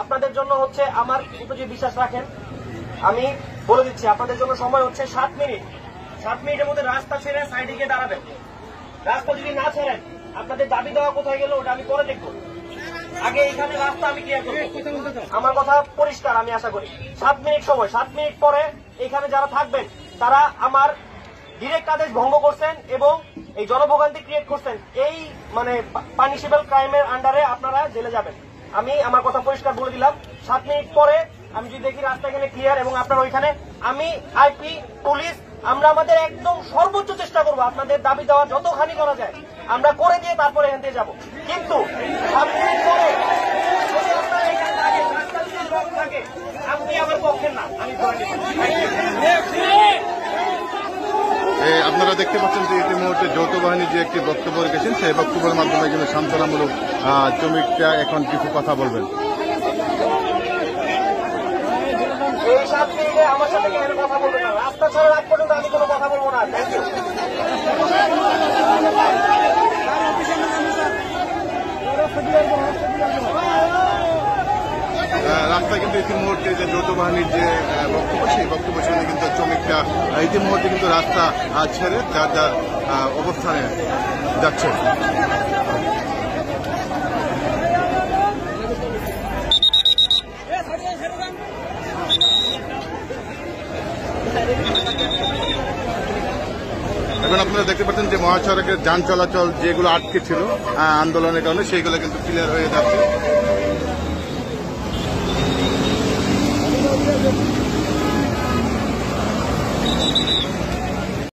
আপনাদের জন্য হচ্ছে আমার একটু যদি বিশ্বাস রাখেন, আমি বলে দিচ্ছি আপনাদের জন্য সময় হচ্ছে 7 মিনিট। 7 মিনিটের মধ্যে রাস্তা ছেড়ে সাইডে গিয়ে দাঁড়াবেন। রাস্তা যদি না ছেড়েন, আপনাদের দাবি দেওয়া কোথায় গেল ওটা আমি পরে দেখবো। আগে এখানে রাস্তা আমি ক্লিয়ার করবো। আমার কথা পরিষ্কার, আমি আশা করি 7 মিনিট সময়। 7 মিনিট পরে এখানে যারা থাকবেন তারা আমার ডিরেক্ট আদেশ ভঙ্গ করছেন এবং এই জনভোগান্তি ক্রিয়েট করছেন, এই মানে পানিশেবল ক্রাইমের আন্ডারে আপনারা জেলে যাবেন। আমি আমার কথা পরিষ্কার বলে দিলাম। 7 মিনিট পরে আমি যদি দেখি রাস্তা এখানে ক্লিয়ার এবং আপনার ওইখানে, আমি আইপি পুলিশ আমরা আমাদের একদম সর্বোচ্চ চেষ্টা করবো আপনাদের দাবি দেওয়া যতখানি করা যায় আমরা করে দিয়ে তারপরে এখান থেকে যাবো। কিন্তু 7 মিনিট পরে যদি আপনারা এখানে থাকেন, রাস্তা যদি ব্লক থাকে, আপনি আমার পক্ষের না, আমি ধরে আপনারা দেখতে পাচ্ছেন যে ইতিমধ্যে যৌথ বাহিনী যে একটি বক্তব্য রেখেছেন, সেই বক্তব্যের মাধ্যমে কিন্তু সান্ত্বনামূলক শ্রমিকরা এখন কিছু কথা বলবেন। এই 7 মিনিটে আমার সাথে কেন কথা বলবেন না, রাস্তা ছাড়া রাত পর্যন্ত আমি কোনো কথা বলবো না। Thank you. রাস্তায় কিন্তু ইতিমধ্যে যে যৌথ বাহিনীর যে বক্তব্য, সেই বক্তব্য শুনে কিন্তু শ্রমিকরা ইতিমধ্যে কিন্তু রাস্তা ছেড়ে যার যার অবস্থানে যাচ্ছে। এখন আপনারা দেখতে পাচ্ছেন যে মহাসড়কের যান চলাচল যেগুলো আটকে ছিল আন্দোলনের কারণে, সেইগুলো কিন্তু ক্লিয়ার হয়ে যাচ্ছে।